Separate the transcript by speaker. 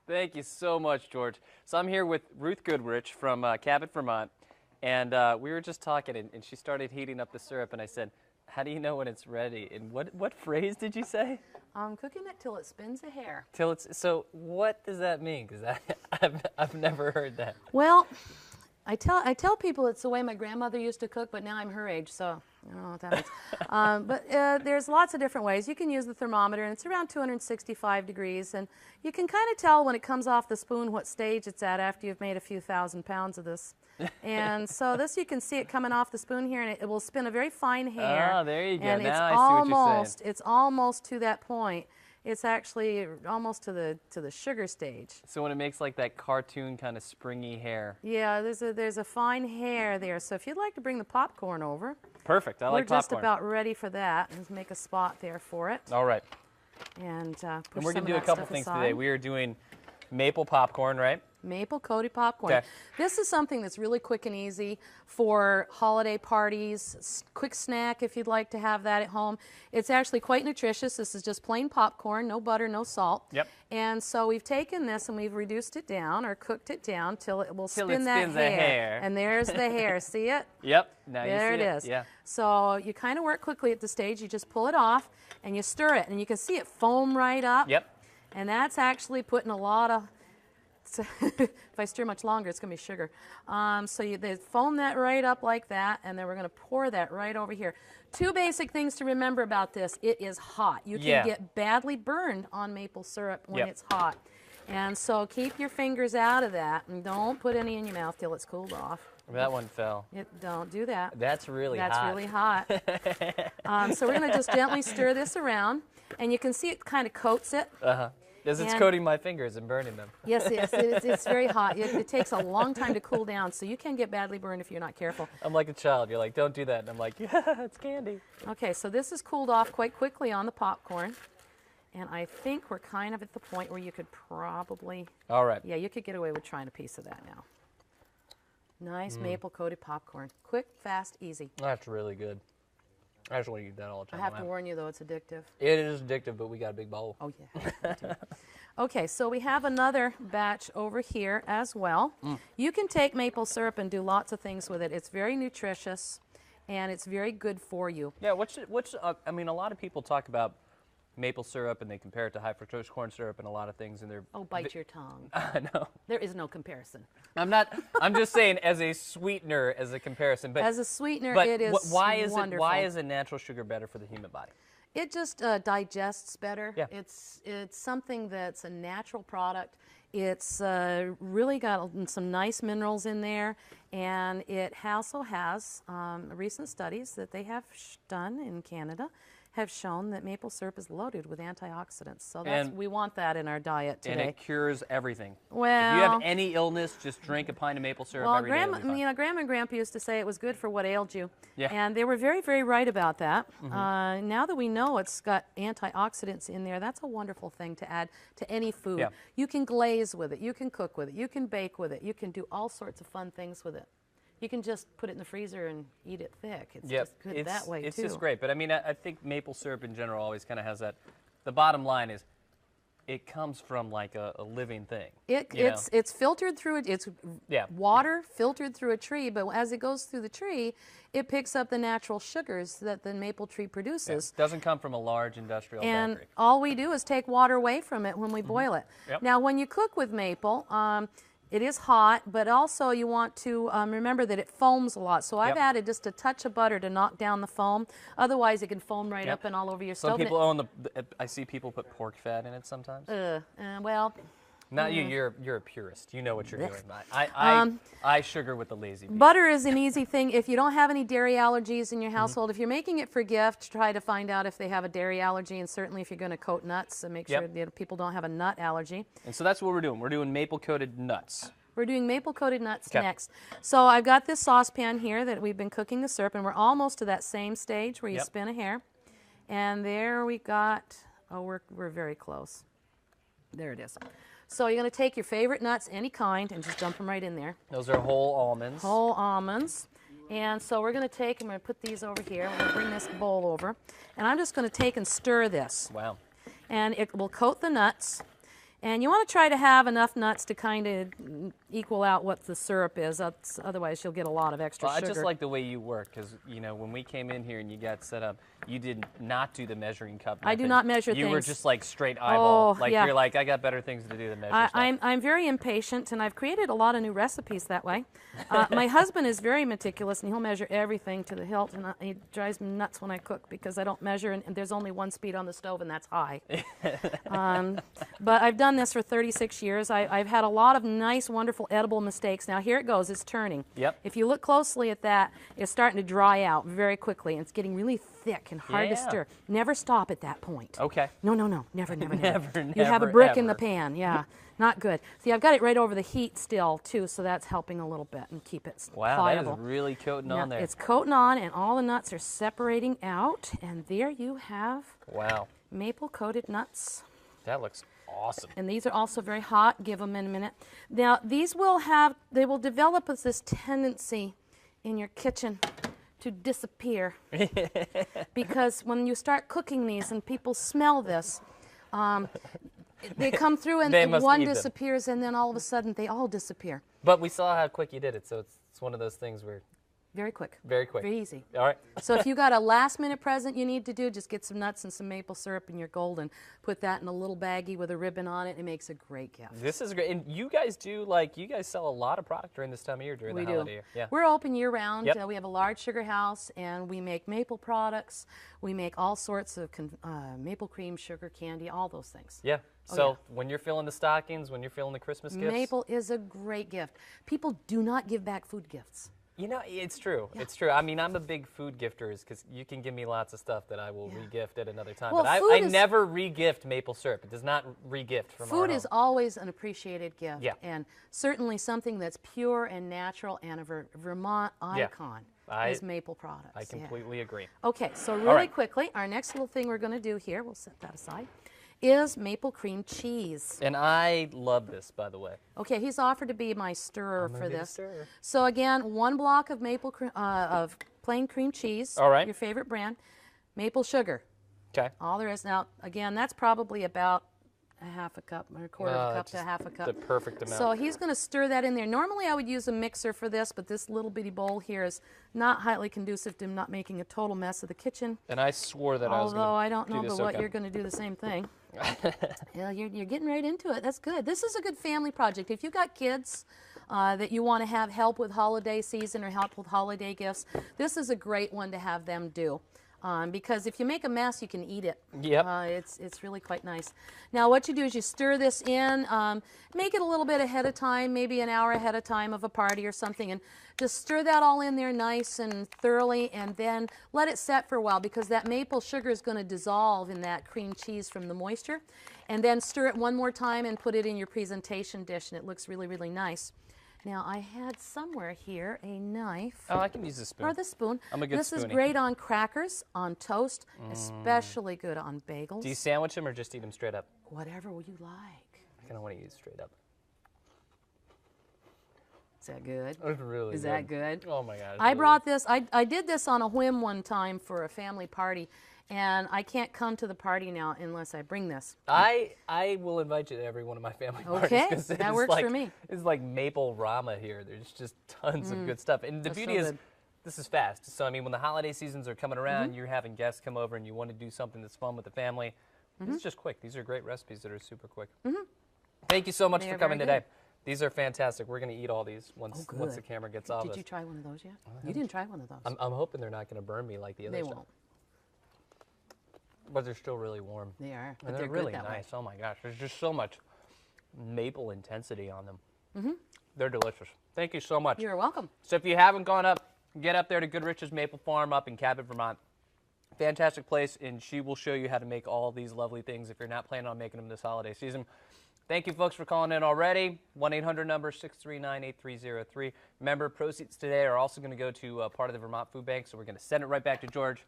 Speaker 1: Thank you so much, George. So I'm here with Ruth Goodrich from Cabot, Vermont, and we were just talking, and she started heating up the syrup, and I said, how do you know when it's ready? And what phrase did you say?
Speaker 2: I'm cooking it till it spins a hair.
Speaker 1: Till it's, so what does that mean? Because I've never heard that.
Speaker 2: Well, I tell people it's the way my grandmother used to cook, but now I'm her age, so I don't know what that means. But there's lots of different ways. You can use the thermometer, and it's around 265 degrees, and you can kind of tell when it comes off the spoon what stage it's at after you've made a few thousand pounds of this. And so this, you can see it coming off the spoon here, and it will spin a very fine hair.
Speaker 1: Oh, there you go.
Speaker 2: And
Speaker 1: now I see what you're saying.
Speaker 2: It's almost to that point. It's actually almost to the sugar stage.
Speaker 1: So when it makes like that cartoon kind of springy hair.
Speaker 2: Yeah, there's a fine hair there. So if you'd like to bring the popcorn over.
Speaker 1: Perfect. I like popcorn.
Speaker 2: We're just about ready for that. Let's make a spot there for it.
Speaker 1: All right.
Speaker 2: And
Speaker 1: we're going to do a couple things today. We are doing maple popcorn, right?
Speaker 2: Maple coated popcorn.
Speaker 1: Okay.
Speaker 2: This is something that's really quick and easy for holiday parties, quick snack if you'd like to have that at home. It's actually quite nutritious. This is just plain popcorn, no butter, no salt.
Speaker 1: Yep.
Speaker 2: And so we've taken this and we've reduced it down or cooked it down till it will
Speaker 1: Till
Speaker 2: spin
Speaker 1: it
Speaker 2: that
Speaker 1: spins the hair.
Speaker 2: And there's the hair. See it?
Speaker 1: Yep. Now
Speaker 2: there
Speaker 1: you see
Speaker 2: it is.
Speaker 1: Yeah.
Speaker 2: So you kind of work quickly at the stage. You just pull it off and you stir it. And you can see it foam right up.
Speaker 1: Yep.
Speaker 2: And that's actually putting a lot of... if I stir much longer, it's going to be sugar. So they foam that right up like that, and then we're going to pour that right over here. Two basic things to remember about this. It is hot. You can get badly burned on maple syrup when it's hot. And so keep your fingers out of that, and don't put any in your mouth till it's cooled off.
Speaker 1: That one fell.
Speaker 2: Don't do that.
Speaker 1: That's really hot.
Speaker 2: That's really hot. So we're going to just gently stir this around, and you can see it kind of coats it.
Speaker 1: Uh-huh. As it's coating my fingers and burning them.
Speaker 2: Yes, it's very hot. It takes a long time to cool down, so you can get badly burned if you're not careful.
Speaker 1: I'm like a child. You're like, don't do that. And I'm like, yeah, it's candy.
Speaker 2: Okay, so this is cooled off quite quickly on the popcorn. And I think we're kind of at the point where you could probably...
Speaker 1: All right.
Speaker 2: Yeah, you could get away with trying a piece of that now. Nice maple-coated popcorn. Quick, fast, easy.
Speaker 1: That's really good. I just want to eat that all the time.
Speaker 2: I have to warn you, though, it's addictive.
Speaker 1: It is addictive, but we got a big bowl.
Speaker 2: Oh, yeah. Okay, so we have another batch over here as well. You can take maple syrup and do lots of things with it. It's very nutritious, and it's very good for you.
Speaker 1: Yeah, I mean, a lot of people talk about maple syrup, and they compare it to high fructose corn syrup and a lot of things, and they're...
Speaker 2: Oh, bite your tongue.
Speaker 1: I know.
Speaker 2: There is no comparison.
Speaker 1: I'm just saying as a sweetener, as a comparison. But
Speaker 2: as a sweetener,
Speaker 1: but
Speaker 2: it is wonderful.
Speaker 1: Why is a natural sugar better for the human body?
Speaker 2: It just digests better.
Speaker 1: Yeah.
Speaker 2: It's something that's a natural product. It's really got some nice minerals in there, and it also has recent studies that they have done in Canada have shown that maple syrup is loaded with antioxidants. So we want that in our diet today.
Speaker 1: And it cures everything.
Speaker 2: Well,
Speaker 1: if you have any illness, just drink a pint of maple syrup every day.
Speaker 2: Well, Grandma and Grandpa used to say it was good for what ailed you.
Speaker 1: Yeah.
Speaker 2: And they were very, very right about that. Now that we know it's got antioxidants in there, that's a wonderful thing to add to any food.
Speaker 1: Yeah.
Speaker 2: You can glaze with it. You can cook with it. You can bake with it. You can do all sorts of fun things with it. You can just put it in the freezer and eat it thick. It's just good that way,
Speaker 1: It's
Speaker 2: too.
Speaker 1: just great. But, I mean, I think maple syrup in general always kind of has that. The bottom line is it comes from, like, a living thing.
Speaker 2: It's filtered through it. It's water filtered through a tree, but as it goes through the tree, it picks up the natural sugars that the maple tree produces.
Speaker 1: It doesn't come from a large industrial
Speaker 2: and
Speaker 1: factory.
Speaker 2: all we do is take water away from it when we boil it.
Speaker 1: Yep.
Speaker 2: Now, when you cook with maple, it is hot, but also you want to remember that it foams a lot. So I've added just a touch of butter to knock down the foam. Otherwise, it can foam right up and all over your stove.
Speaker 1: Some people I see people put pork fat in it sometimes.
Speaker 2: Well...
Speaker 1: Not you. You're a purist. You know what you're doing. I sugar with the lazy people.
Speaker 2: Butter is an easy thing. If you don't have any dairy allergies in your household, if you're making it for gift, try to find out if they have a dairy allergy, and certainly if you're going to coat nuts, so make sure that people don't have a nut allergy.
Speaker 1: And so that's what we're doing. We're doing maple-coated nuts.
Speaker 2: We're doing maple-coated nuts next. So I've got this saucepan here that we've been cooking the syrup, and we're almost to that same stage where you spin a hair. And there we got, we're very close. There it is. So you're going to take your favorite nuts, any kind, and just dump them right in there.
Speaker 1: Those are whole almonds.
Speaker 2: Whole almonds. And so we're going to take, I'm going to put these over here. We're going to bring this bowl over. And I'm just going to take and stir this.
Speaker 1: Wow.
Speaker 2: And it will coat the nuts. And you want to try to have enough nuts to kind of equal out what the syrup is. Otherwise, you'll get a lot of extra
Speaker 1: I
Speaker 2: sugar.
Speaker 1: just like the way you work because, you know, when we came in here and you got set up, you did not do the measuring cup method.
Speaker 2: I do not measure
Speaker 1: You
Speaker 2: things.
Speaker 1: were just like straight eyeball.
Speaker 2: Oh,
Speaker 1: like
Speaker 2: yeah.
Speaker 1: you're like, I got better things to do than measure stuff.
Speaker 2: I'm very impatient, and I've created a lot of new recipes that way. My husband is very meticulous, and he'll measure everything to the hilt, and he drives me nuts when I cook because I don't measure, and there's only one speed on the stove, and that's high. But I've done this for 36 years. I've had a lot of nice, wonderful, edible mistakes. Now, here it goes. It's turning.
Speaker 1: Yep.
Speaker 2: If you look closely at that, it's starting to dry out very quickly, and it's getting really thick and hard to stir. Never stop at that point.
Speaker 1: Okay.
Speaker 2: No. Never.
Speaker 1: Never,
Speaker 2: You have a
Speaker 1: never,
Speaker 2: brick in the
Speaker 1: ever.
Speaker 2: pan. Yeah. Not good. See, I've got it right over the heat still, too, so that's helping a little bit and keep it
Speaker 1: Wow,
Speaker 2: pliable.
Speaker 1: that is really coating
Speaker 2: Now,
Speaker 1: on there.
Speaker 2: it's coating on, and all the nuts are separating out, and there you have
Speaker 1: Wow.
Speaker 2: maple-coated nuts.
Speaker 1: That looks awesome.
Speaker 2: And these are also very hot. Give them in a minute. Now, they will develop as this tendency in your kitchen to disappear. Because when you start cooking these and people smell this, they come through
Speaker 1: They
Speaker 2: and
Speaker 1: must
Speaker 2: one
Speaker 1: eat them.
Speaker 2: disappears, and then all of a sudden they all disappear.
Speaker 1: But we saw how quick you did it, so it's one of those things where
Speaker 2: Very quick.
Speaker 1: very quick.
Speaker 2: Very easy.
Speaker 1: All right.
Speaker 2: So if you got a last-minute present you need to do, just get some nuts and some maple syrup and you're golden. Put that in a little baggie with a ribbon on it. It makes a great gift.
Speaker 1: This is great. And you guys sell a lot of product during this time of year, during the holiday year. Yeah.
Speaker 2: We're open year-round.
Speaker 1: Yep.
Speaker 2: We have a large sugar house, and we make maple products. We make all sorts of maple cream, sugar candy, all those things.
Speaker 1: Yeah.
Speaker 2: Oh,
Speaker 1: So
Speaker 2: yeah.
Speaker 1: when you're filling the stockings, when you're filling the Christmas gifts.
Speaker 2: Maple is a great gift. People do not give back food gifts.
Speaker 1: You know, it's true. Yeah. It's true. I mean, I'm a big food gifter because you can give me lots of stuff that I will re-gift at another time.
Speaker 2: Well,
Speaker 1: but
Speaker 2: food
Speaker 1: I
Speaker 2: is-
Speaker 1: never re-gift maple syrup. It does not re-gift from our
Speaker 2: Food
Speaker 1: home.
Speaker 2: is always an appreciated gift,
Speaker 1: Yeah.
Speaker 2: and certainly something that's pure and natural and a Vermont icon is maple products.
Speaker 1: I completely agree.
Speaker 2: Okay, so really
Speaker 1: right.
Speaker 2: quickly, our next little thing we're going to do here, we'll set that aside, is maple cream cheese.
Speaker 1: And I love this, by the way.
Speaker 2: Okay, he's offered to be my stirrer for
Speaker 1: be the
Speaker 2: this.
Speaker 1: stirrer.
Speaker 2: So again, 1 block of of plain cream cheese.
Speaker 1: All right.
Speaker 2: Your favorite brand. Maple sugar.
Speaker 1: Okay.
Speaker 2: All there is. Now, again, that's probably about a half a cup or a quarter of a cup to a
Speaker 1: just
Speaker 2: half a cup.
Speaker 1: the perfect amount.
Speaker 2: So he's going to stir that in there. Normally I would use a mixer for this, but this little bitty bowl here is not highly conducive to not making a total mess of the kitchen.
Speaker 1: And I swore that I was going to
Speaker 2: Although I don't know
Speaker 1: do
Speaker 2: but
Speaker 1: this
Speaker 2: what
Speaker 1: okay.
Speaker 2: you're going to do the same thing. Yeah, you're getting right into it. That's good. This is a good family project. If you've got kids that you want to have help with holiday season or help with holiday gifts, this is a great one to have them do. Because if you make a mess, you can eat it.
Speaker 1: Yep.
Speaker 2: It's really quite nice. Now what you do is you stir this in, make it a little bit ahead of time, maybe an hour ahead of time of a party or something, and just stir that all in there nice and thoroughly, and then let it set for a while because that maple sugar is going to dissolve in that cream cheese from the moisture. And then stir it one more time and put it in your presentation dish, and it looks really, really nice. Now, I had somewhere here a knife.
Speaker 1: Oh, I can use the spoon.
Speaker 2: Or the spoon.
Speaker 1: I'm a good
Speaker 2: This is
Speaker 1: spoonie.
Speaker 2: great on crackers, on toast, especially good on bagels.
Speaker 1: Do you sandwich them or just eat them straight up?
Speaker 2: Whatever you like.
Speaker 1: I kind of want to eat it straight up.
Speaker 2: Is that good?
Speaker 1: It's really
Speaker 2: Is that good?
Speaker 1: Oh my gosh.
Speaker 2: I brought this, I did this on a whim one time for a family party, and I can't come to the party now unless I bring this.
Speaker 1: I will invite you to every one of my family parties.
Speaker 2: Okay,
Speaker 1: 'cause
Speaker 2: that
Speaker 1: it's
Speaker 2: works
Speaker 1: like,
Speaker 2: for me.
Speaker 1: It's like maple rama here. There's just tons of good stuff. And the
Speaker 2: That's
Speaker 1: beauty
Speaker 2: so
Speaker 1: is,
Speaker 2: good.
Speaker 1: this is fast. So, I mean, when the holiday seasons are coming around, you're having guests come over and you want to do something that's fun with the family, it's just quick. These are great recipes that are super quick. Thank you so much
Speaker 2: They
Speaker 1: for
Speaker 2: are
Speaker 1: coming
Speaker 2: very
Speaker 1: today. These are fantastic. We're going to eat all these once
Speaker 2: good.
Speaker 1: the camera gets off
Speaker 2: Did
Speaker 1: us.
Speaker 2: you try one of those yet? You didn't try one of those.
Speaker 1: I'm hoping they're not going to burn me like the other
Speaker 2: They
Speaker 1: stuff.
Speaker 2: won't.
Speaker 1: But they're still really warm.
Speaker 2: They are, but
Speaker 1: And
Speaker 2: they're
Speaker 1: they're
Speaker 2: good
Speaker 1: really
Speaker 2: that way.
Speaker 1: nice. Oh my gosh, there's just so much maple intensity on them. They're delicious. Thank you so much.
Speaker 2: You're welcome.
Speaker 1: So if you haven't gone up, get up there to Goodrich's Maple Farm up in Cabot, Vermont. Fantastic place, and she will show you how to make all these lovely things if you're not planning on making them this holiday season. Thank you, folks, for calling in already. 1-800 number 639-8303. Remember, proceeds today are also going to go to part of the Vermont Food Bank, so we're going to send it right back to George.